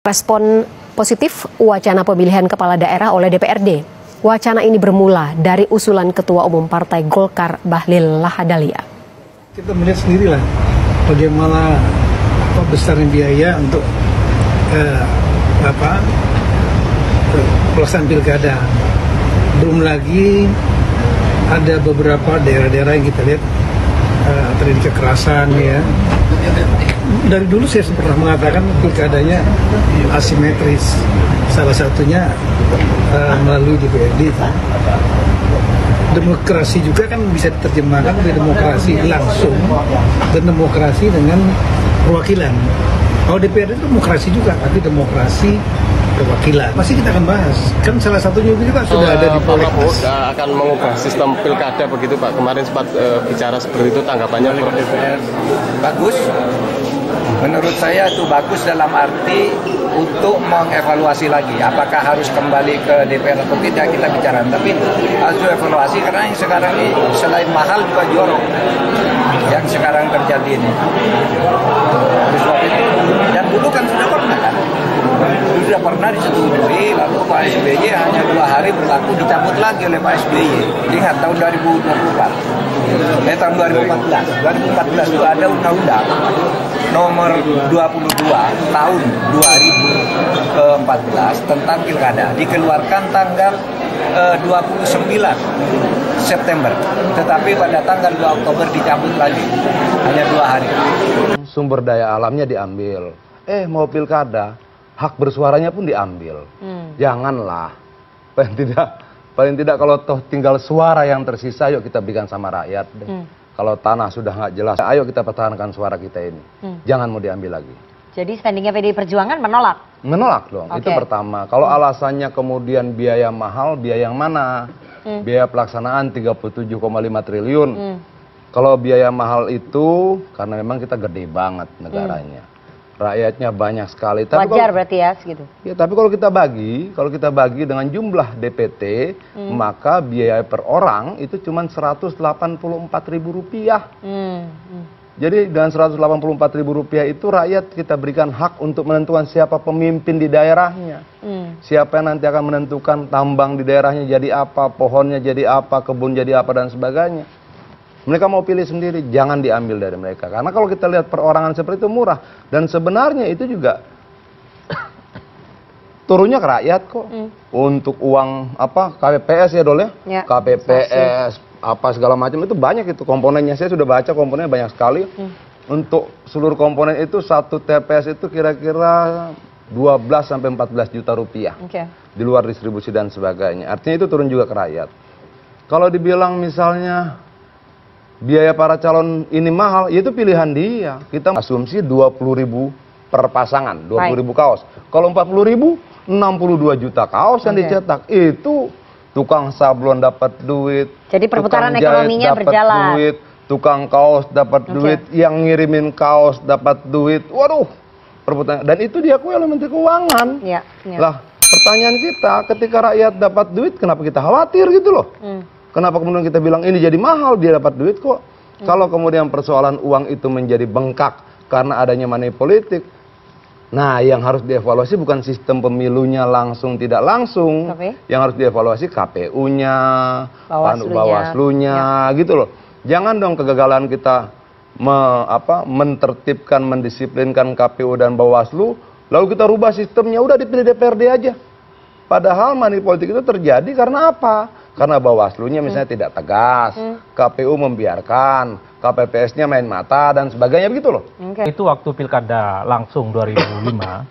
Respon positif wacana pemilihan kepala daerah oleh DPRD. Wacana ini bermula dari usulan Ketua Umum Partai Golkar Bahlil Lahadalia. Kita melihat sendirilah bagaimana besarnya biaya untuk pelaksanaan pilkada. Belum lagi ada beberapa daerah-daerah yang kita lihat terjadi kekerasan ya. Dari dulu saya pernah mengatakan pilkadanya asimetris. Salah satunya melalui DPRD. Demokrasi juga kan bisa diterjemahkan dari demokrasi langsung dan demokrasi dengan perwakilan. Kalau DPRD itu demokrasi juga, tapi demokrasi perwakilan. Pasti kita akan bahas. Kan salah satunya juga sudah ada di prolegnas. Akan mengubah sistem pilkada begitu Pak. Kemarin sempat bicara seperti itu, tanggapannya DPR. Bagus. Menurut saya itu bagus dalam arti untuk mengevaluasi lagi apakah harus kembali ke DPR atau tidak, kita bicara. Tapi harus dievaluasi karena yang sekarang ini selain mahal juga jorok yang sekarang terjadi ini. Dan dulu kan sudah pernah kan? Sudah pernah disetujui, lalu Pak SBY hanya 2 hari berlaku, dicabut lagi oleh Pak SBY. Ingat tahun 2024, tahun 2014 itu ada undang-undang nomor 22 tahun 2014 tentang pilkada, dikeluarkan tanggal 29 September, tetapi pada tanggal 2 Oktober dicabut lagi, hanya 2 hari. Sumber daya alamnya diambil, mau pilkada, hak bersuaranya pun diambil. Janganlah, paling tidak kalau toh tinggal suara yang tersisa, yuk kita berikan sama rakyat deh. Kalau tanah sudah nggak jelas, ayo kita pertahankan suara kita ini. Jangan mau diambil lagi. Jadi standingnya PDI Perjuangan menolak? Menolak dong, itu pertama. Kalau alasannya kemudian biaya mahal, biaya yang mana? Biaya pelaksanaan 37,5 triliun. Kalau biaya mahal itu, karena memang kita gede banget negaranya. Rakyatnya banyak sekali. Tapi wajar berarti ya segitu. Ya, tapi kalau kita bagi dengan jumlah DPT, maka biaya per orang itu cuma Rp184.000. Jadi dengan Rp184.000 itu rakyat kita berikan hak untuk menentukan siapa pemimpin di daerahnya. Siapa yang nanti akan menentukan tambang di daerahnya jadi apa, pohonnya jadi apa, kebun jadi apa dan sebagainya. Mereka mau pilih sendiri, jangan diambil dari mereka. Karena kalau kita lihat perorangan seperti itu murah. Dan sebenarnya itu juga turunnya ke rakyat kok. Untuk uang KPPS ya Dol ya? KPPS, segala macam itu banyak itu komponennya. Saya sudah baca komponennya banyak sekali. Untuk seluruh komponen itu satu TPS itu kira-kira 12 sampai 14 juta rupiah. Di luar distribusi dan sebagainya. Artinya itu turun juga ke rakyat. Kalau dibilang misalnya biaya para calon ini mahal, itu pilihan dia. Kita asumsi 20.000 per pasangan, 20.000 kaos. Kalau 40.000, 62 juta kaos yang dicetak. Itu tukang sablon dapat duit. Jadi perputaran ekonominya berjalan. Duit, tukang kaos dapat duit, yang ngirimin kaos dapat duit. Waduh, perputaran. Dan itu diakui oleh Menteri Keuangan. Lah, pertanyaan kita, ketika rakyat dapat duit, kenapa kita khawatir gitu loh? Kenapa kemudian kita bilang ini jadi mahal, dia dapat duit kok. Kalau kemudian persoalan uang itu menjadi bengkak karena adanya money politik. Nah, yang harus dievaluasi bukan sistem pemilunya langsung tidak langsung. Yang harus dievaluasi KPU-nya, Bawaslu-nya gitu loh. Jangan dong kegagalan kita mentertibkan, mendisiplinkan KPU dan Bawaslu, lalu kita rubah sistemnya, udah dipilih DPRD aja. Padahal money politik itu terjadi karena apa? Karena Bawaslu-nya misalnya tidak tegas, KPU membiarkan, KPPS-nya main mata dan sebagainya begitu loh. Itu waktu pilkada langsung 2005,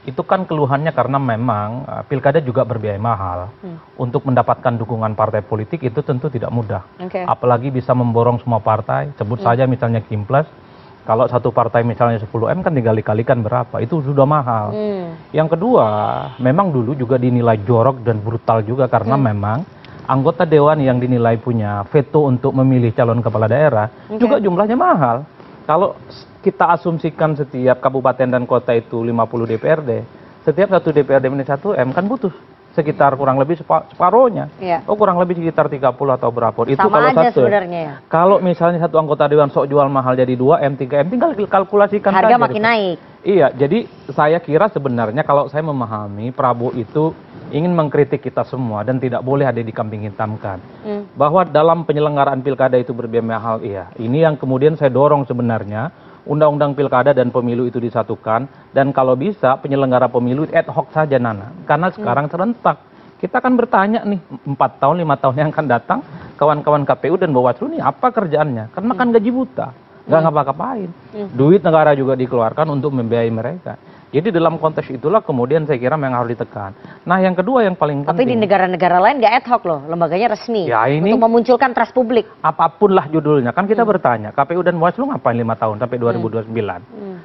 itu kan keluhannya karena memang pilkada juga berbiaya mahal. Untuk mendapatkan dukungan partai politik itu tentu tidak mudah. Apalagi bisa memborong semua partai, sebut saja misalnya Kimples. Kalau satu partai misalnya 10M kan tinggal dikalikan berapa, itu sudah mahal. Yang kedua, memang dulu juga dinilai jorok dan brutal juga karena memang anggota dewan yang dinilai punya veto untuk memilih calon kepala daerah juga jumlahnya mahal. Kalau kita asumsikan setiap kabupaten dan kota itu 50 DPRD, setiap satu DPRD minus 1M kan butuh sekitar kurang lebih separuhnya. Oh, kurang lebih sekitar 30 atau berapa. Itu sama kalau aja satu. Sebenarnya ya. Kalau misalnya satu anggota dewan sok jual mahal jadi 2M, 3M, tinggal dikalkulasikan harga saja, makin naik. Iya, jadi saya kira sebenarnya kalau saya memahami Prabowo itu ingin mengkritik kita semua dan tidak boleh ada di kambing hitamkan. Bahwa dalam penyelenggaraan pilkada itu berbiaya mahal, iya. Ini yang kemudian saya dorong sebenarnya, undang-undang pilkada dan pemilu itu disatukan, dan kalau bisa penyelenggara pemilu ad hoc saja, Nana. Karena sekarang serentak. Kita akan bertanya nih, 4 tahun, 5 tahun yang akan datang, kawan-kawan KPU dan Bawaslu nih apa kerjaannya? Kan makan gaji buta, nggak ngapa-ngapain. Duit negara juga dikeluarkan untuk membiayai mereka. Jadi dalam konteks itulah kemudian saya kira yang harus ditekan. Nah, yang kedua yang paling penting. Tapi di negara-negara lain nggak ad hoc loh, lembaganya resmi. Ya, ini untuk memunculkan trust publik. Apapun lah judulnya, kan kita bertanya, KPU dan Bawaslu ngapain 5 tahun sampai 2029?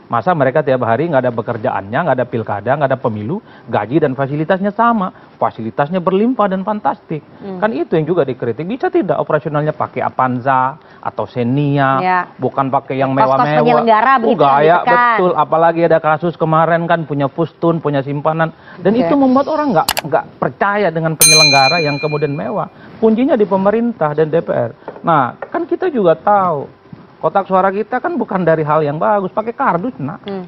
Masa mereka tiap hari nggak ada pekerjaannya, nggak ada pilkada, nggak ada pemilu, gaji dan fasilitasnya sama, fasilitasnya berlimpah dan fantastik. Kan itu yang juga dikritik. Bisa tidak operasionalnya pakai Avanza atau Xenia, bukan pakai yang mewah-mewah. Kos-kos penyelenggara begitu gaya betul, apalagi ada kasus kemarin kan punya pustun, punya simpanan, dan itu membuat orang nggak percaya dengan penyelenggara yang kemudian mewah. Kuncinya di pemerintah dan DPR. Nah, kan kita juga tahu kotak suara kita kan bukan dari hal yang bagus, pakai kardus,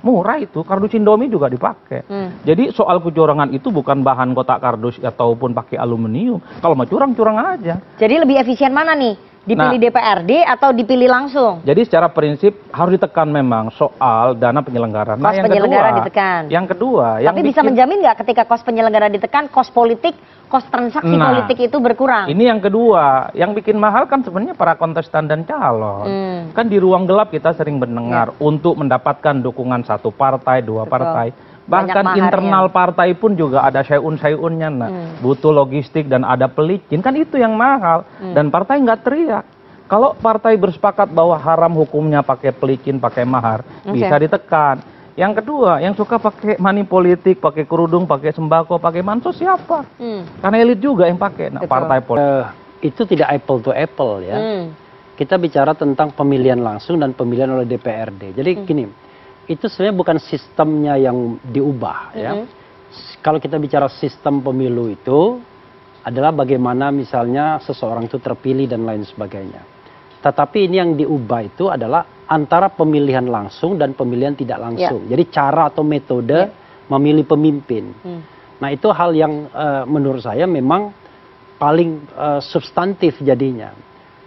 murah itu, kardus Indomie juga dipakai. Jadi soal kecurangan itu bukan bahan kotak kardus ataupun pakai aluminium. Kalau mau curang aja. Jadi lebih efisien mana nih? Dipilih DPRD atau dipilih langsung? Jadi secara prinsip harus ditekan memang soal dana penyelenggara. Nah, kos penyelenggara ditekan. Yang kedua, tapi bisa menjamin nggak ketika kos penyelenggara ditekan, kos politik, kos transaksi politik itu berkurang? Ini yang kedua, yang bikin mahal kan sebenarnya para kontestan dan calon. Kan di ruang gelap kita sering mendengar untuk mendapatkan dukungan satu partai, dua partai. Bahkan internal partai pun juga ada syai'un-syai'unnya, butuh logistik dan ada pelicin, kan itu yang mahal. Dan partai nggak teriak. Kalau partai bersepakat bahwa haram hukumnya pakai pelicin, pakai mahar, bisa ditekan. Yang kedua, yang suka pakai money politik, pakai kerudung, pakai sembako, pakai mansos siapa? Karena elit juga yang pakai. Nah, partai politik. Itu tidak apple to apple ya. Kita bicara tentang pemilihan langsung dan pemilihan oleh DPRD. Jadi gini, itu sebenarnya bukan sistemnya yang diubah ya. Kalau kita bicara sistem pemilu itu adalah bagaimana misalnya seseorang itu terpilih dan lain sebagainya. Tetapi ini yang diubah itu adalah antara pemilihan langsung dan pemilihan tidak langsung. Jadi cara atau metode memilih pemimpin. Nah, itu hal yang menurut saya memang paling substantif jadinya.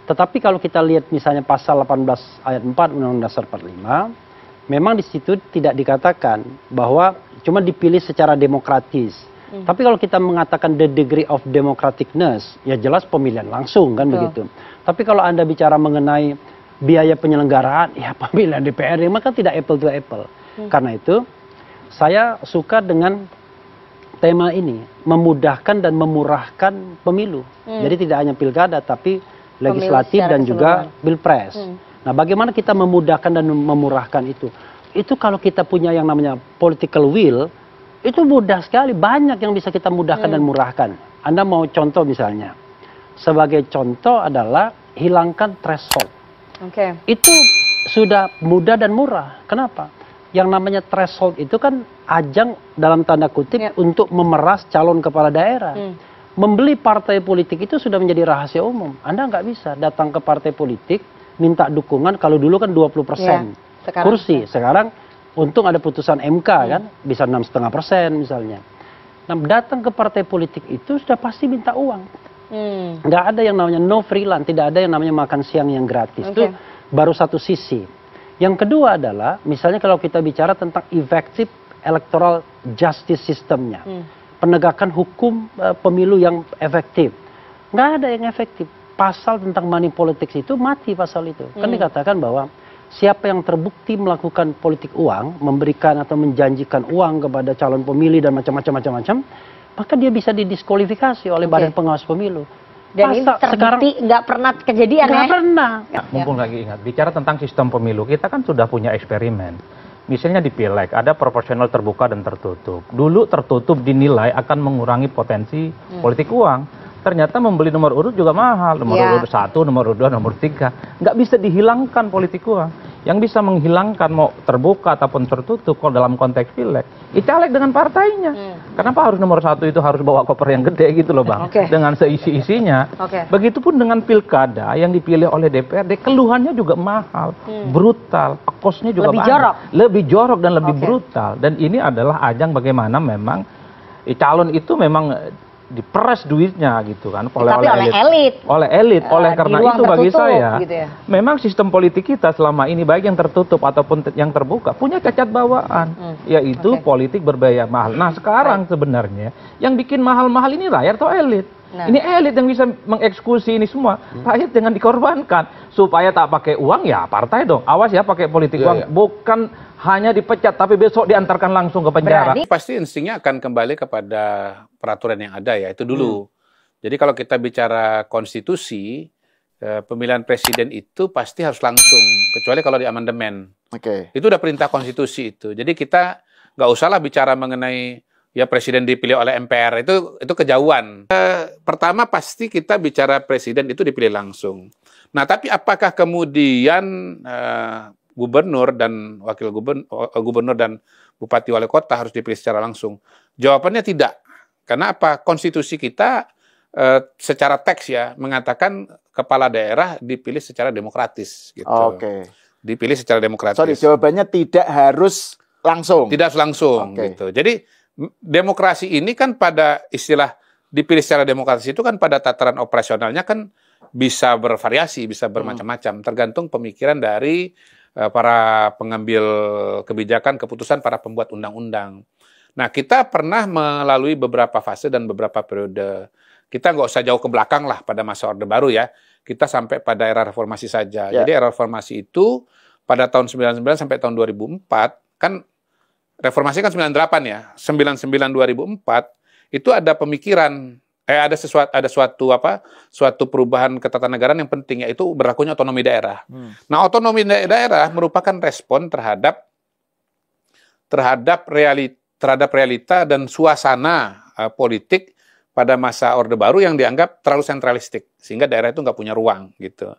Tetapi kalau kita lihat misalnya pasal 18 ayat 4 Undang-Undang Dasar 45, memang di situ tidak dikatakan bahwa cuma dipilih secara demokratis. Tapi kalau kita mengatakan the degree of democraticness, ya jelas pemilihan langsung kan begitu. Tapi kalau Anda bicara mengenai biaya penyelenggaraan, ya pemilihan DPRD, maka tidak apple to apple. Karena itu, saya suka dengan tema ini, memudahkan dan memurahkan pemilu. Jadi tidak hanya pilkada, tapi legislatif dan juga pilpres. Nah, bagaimana kita memudahkan dan memurahkan itu? Itu kalau kita punya yang namanya political will, itu mudah sekali. Banyak yang bisa kita mudahkan dan murahkan. Anda mau contoh misalnya. Sebagai contoh adalah hilangkan threshold. Itu sudah mudah dan murah. Kenapa? Yang namanya threshold itu kan ajang dalam tanda kutip untuk memeras calon kepala daerah. Membeli partai politik itu sudah menjadi rahasia umum. Anda nggak bisa datang ke partai politik, minta dukungan, kalau dulu kan 20% kursi. Sekarang untung ada putusan MK kan, bisa 6,5% misalnya. Nah, datang ke partai politik itu sudah pasti minta uang. Nggak ada yang namanya no freelance, tidak ada yang namanya makan siang yang gratis. Itu baru satu sisi. Yang kedua adalah, misalnya kalau kita bicara tentang effective electoral justice systemnya. Penegakan hukum pemilu yang efektif. Nggak ada yang efektif. Pasal tentang money politics itu mati pasal itu. Kan dikatakan bahwa siapa yang terbukti melakukan politik uang, memberikan atau menjanjikan uang kepada calon pemilih dan macam-macam, maka dia bisa didiskualifikasi oleh Badan Pengawas Pemilu. Dan ini terbukti nggak pernah kejadian nggak pernah. Mumpung lagi ingat, bicara tentang sistem pemilu, kita kan sudah punya eksperimen. Misalnya di Pileg, ada proporsional terbuka dan tertutup. Dulu tertutup dinilai akan mengurangi potensi politik uang. Ternyata membeli nomor urut juga mahal. Nomor urut 1, nomor urut 2, nomor 3. Nggak bisa dihilangkan politik uang. Yang bisa menghilangkan mau terbuka ataupun tertutup kalau dalam konteks pileg, caleg dengan partainya. Kenapa harus nomor 1 itu harus bawa koper yang gede gitu loh Bang? Dengan seisi-isinya. Begitupun dengan pilkada yang dipilih oleh DPRD, keluhannya juga mahal, brutal, kosnya juga lebih banyak. jorok. Lebih jorok dan lebih brutal. Dan ini adalah ajang bagaimana memang calon itu memang diperas duitnya gitu kan oleh elit. Oleh karena itu bagi saya gitu ya. Memang sistem politik kita selama ini baik yang tertutup ataupun yang terbuka punya cacat bawaan, yaitu politik berbiaya mahal. Nah, sekarang sebenarnya yang bikin mahal-mahal ini rakyat atau elit? Ini elit yang bisa mengeksekusi ini semua. Rakyat jangan dikorbankan supaya tak pakai uang ya partai dong. Awas ya pakai politik uang, bukan hanya dipecat tapi besok diantarkan langsung ke penjara. Pasti instingnya akan kembali kepada peraturan yang ada ya, itu dulu. Jadi kalau kita bicara konstitusi, pemilihan presiden itu pasti harus langsung, kecuali kalau di amandemen. Itu udah perintah konstitusi itu. Jadi kita nggak usahlah bicara mengenai ya presiden dipilih oleh MPR, itu kejauhan. Pertama pasti kita bicara presiden itu dipilih langsung. Nah tapi apakah kemudian gubernur dan wakil gubernur dan bupati wali kota harus dipilih secara langsung? Jawabannya tidak. Karena apa? Konstitusi kita secara teks ya mengatakan kepala daerah dipilih secara demokratis gitu. Dipilih secara demokratis. Jawabannya tidak harus langsung. Tidak harus langsung gitu. Jadi demokrasi ini kan pada istilah dipilih secara demokratis itu kan pada tataran operasionalnya kan bisa bervariasi, bisa bermacam-macam tergantung pemikiran dari para pengambil kebijakan, keputusan, para pembuat undang-undang. Nah, kita pernah melalui beberapa fase dan beberapa periode. Kita nggak usah jauh ke belakang lah pada masa Orde Baru ya. Kita sampai pada era reformasi saja. Jadi era reformasi itu pada tahun 99 sampai tahun 2004, kan reformasi kan 98 ya. 99 2004 itu ada pemikiran ada suatu perubahan ketatanegaraan yang penting, yaitu berlakunya otonomi daerah. Nah, otonomi daerah merupakan respon terhadap realita dan suasana politik pada masa Orde Baru yang dianggap terlalu sentralistik, sehingga daerah itu nggak punya ruang gitu.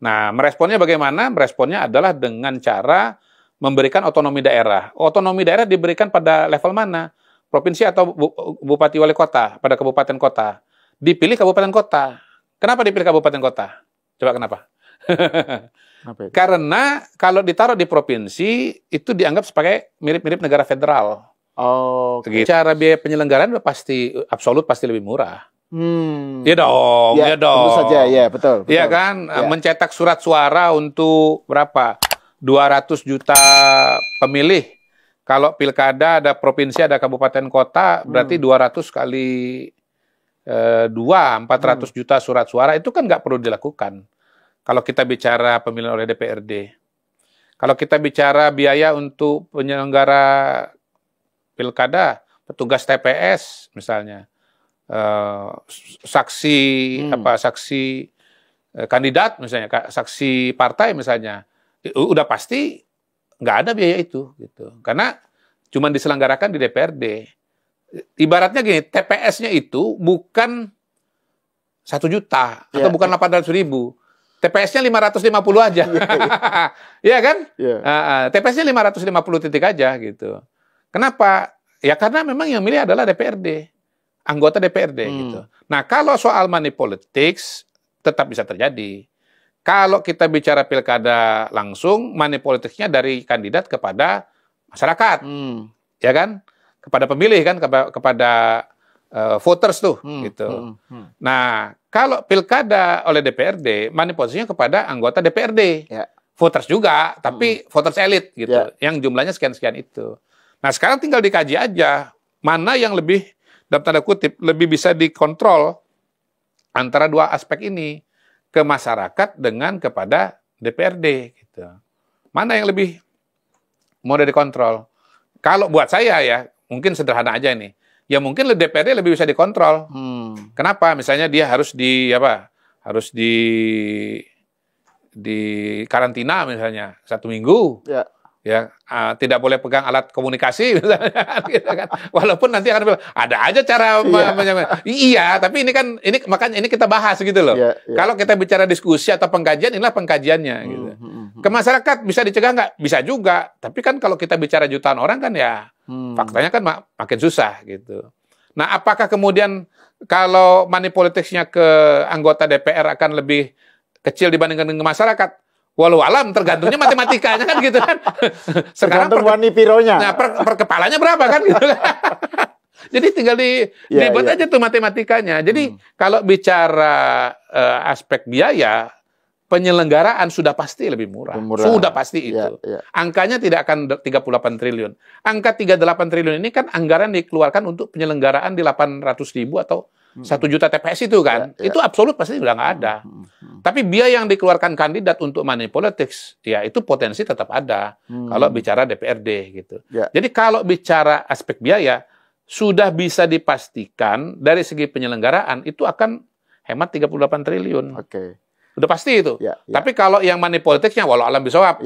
Nah, meresponnya bagaimana? Meresponnya adalah dengan cara memberikan otonomi daerah. Otonomi daerah diberikan pada level mana? Provinsi atau bupati wali kota, pada kabupaten kota. Dipilih kabupaten kota. Kenapa dipilih kabupaten kota? Coba kenapa? Karena kalau ditaruh di provinsi, itu dianggap sebagai mirip-mirip negara federal. Cara biaya penyelenggaraan pasti absolut pasti lebih murah. Iya dong, ya dong. Tentu saja, ya betul. Iya kan, mencetak surat suara untuk berapa? 200 juta pemilih. Kalau pilkada ada provinsi, ada kabupaten kota, berarti 200 kali 400 juta surat suara, itu kan nggak perlu dilakukan. Kalau kita bicara pemilihan oleh DPRD. Kalau kita bicara biaya untuk penyelenggara pilkada, petugas TPS misalnya, saksi kandidat misalnya, saksi partai misalnya, udah pasti nggak ada biaya itu gitu, karena cuma diselenggarakan di DPRD. Ibaratnya gini, TPS-nya itu bukan 1 juta atau bukan 800.000, TPS-nya 550 aja, iya kan? TPS-nya 550 titik aja gitu. Kenapa? Ya karena memang yang milih adalah DPRD, anggota DPRD gitu. Nah, kalau soal money politics tetap bisa terjadi. Kalau kita bicara pilkada langsung, money politiknya dari kandidat kepada masyarakat, ya kan? Kepada pemilih kan, kepada voters tuh, gitu. Nah, kalau pilkada oleh DPRD, money politiknya kepada anggota DPRD, voters juga, tapi voters elit gitu, yang jumlahnya sekian-sekian itu. Nah, sekarang tinggal dikaji aja mana yang lebih, dalam tanda kutip, lebih bisa dikontrol antara dua aspek ini. Ke masyarakat dengan kepada DPRD gitu. Mana yang lebih mudah dikontrol? Kalau buat saya ya, mungkin sederhana aja nih. Ya mungkin DPRD lebih bisa dikontrol. Kenapa? Misalnya dia harus harus di karantina misalnya 1 minggu. Ya, tidak boleh pegang alat komunikasi misalnya, gitu kan. Walaupun nanti akan bilang ada aja cara iya, tapi ini kan makanya ini kita bahas gitu loh. Kalau kita bicara diskusi atau pengkajian, inilah pengkajiannya gitu. Ke masyarakat bisa dicegah nggak? Bisa juga. Tapi kan kalau kita bicara jutaan orang kan ya faktanya kan makin susah gitu. Nah, apakah kemudian kalau money politics-nya ke anggota DPR akan lebih kecil dibandingkan dengan masyarakat? Walau alam, tergantungnya matematikanya kan gitu kan. Sekarang Wani Pironya. Nah, per kepalanya berapa kan gitu kan. Jadi tinggal dibuat aja tuh matematikanya. Jadi kalau bicara aspek biaya, penyelenggaraan sudah pasti lebih murah. Sudah pasti itu. Angkanya tidak akan 38 triliun. Angka 38 triliun ini kan anggaran dikeluarkan untuk penyelenggaraan di 800.000 atau 1 juta TPS itu kan. Itu absolut pasti sudah nggak ada. Tapi biaya yang dikeluarkan kandidat untuk money politics, ya itu potensi tetap ada kalau bicara DPRD gitu. Jadi kalau bicara aspek biaya, sudah bisa dipastikan dari segi penyelenggaraan itu akan hemat 38 triliun. Udah pasti itu. Tapi kalau yang money politics-nya walau alam bisawab,